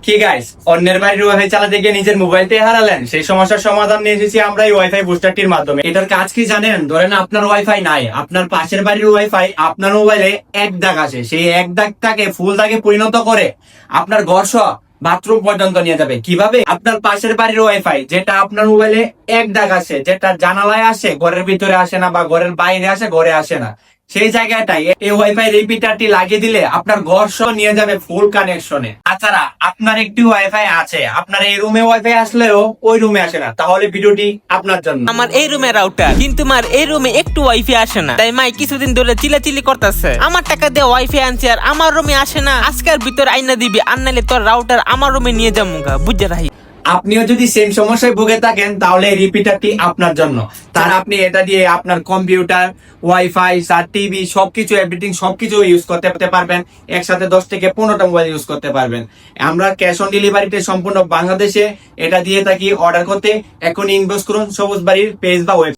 কি গাইস, অন্যের বাড়ির ওয়াইফাই চালাতে গিয়ে নিজের মোবাইলটাই হারালেন? সেই সমস্যার সমাধান নিয়ে এসেছি আমরা এই ওয়াইফাই বুস্টারটির মাধ্যমে। এটার কাজ কি জানেন? ধরেন আপনার ওয়াইফাই নাই, আপনার পাশের বাড়ির ওয়াইফাই আপনার মোবাইলে এক দাগ আসে, সেই এক দাগটাকে ফুল দাগে পরিণত করে আপনার ঘর সহ বাথরুম পর্যন্ত নিয়ে যাবে। কিভাবে? আপনার পাশের বাড়ির ওয়াইফাই যেটা আপনার মোবাইলে এক দাগ আসে, যেটা জানালায় আসে ঘরের ভিতরে আসে না, বা ঘরের বাইরে আসে ঘরে আসে না, সেই জায়গাটাই এই ওয়াইফাই রিপিটারটি লাগিয়ে দিলে আপনার ঘর সহ নিয়ে যাবে ফুল কানেকশনে। তাছাড়া আপনার একটি ওয়াইফাই আছে, আপনার এই রুমে ওয়াইফাই আসলেও ওই রুমে আসে না, তাহলে ভিডিওটি আপনার জন্য। আমার এই রুমে রাউটার, কিন্তু আমার এই রুমে একটু ওয়াইফাই আসে না। তাই মাই কিছুদিন ধরে চিল্লাচিল্লি করতেছে, আমার টাকা দিয়ে ওয়াইফাই আনছি আর আমার রুমে আসে না। আজকের ভিতর আইনা দিবি, আর নাইলে তোর রাউটার আমার রুমে নিয়ে যাবো গা, বুঝে রাখি। আপনিও যদি সেম সমস্যায় ভুগে থাকেন তাহলে এই রিপিটারটি আপনার জন্য। তার আপনি এটা দিয়ে আপনার কম্পিউটার, ওয়াইফাই, টিভি সবকিছু এভরিথিং সবকিছু ইউজ করতে পারবেন। একসাথে 10 থেকে 15টা মোবাইল ইউজ করতে পারবেন। আমরা ক্যাশ অন ডেলিভারিতে সম্পূর্ণ বাংলাদেশে এটা দিয়ে থাকি। অর্ডার করতে এখন ইনবক্স করুন সবুজ বাড়ির পেজ বা ওয়েবসাইট।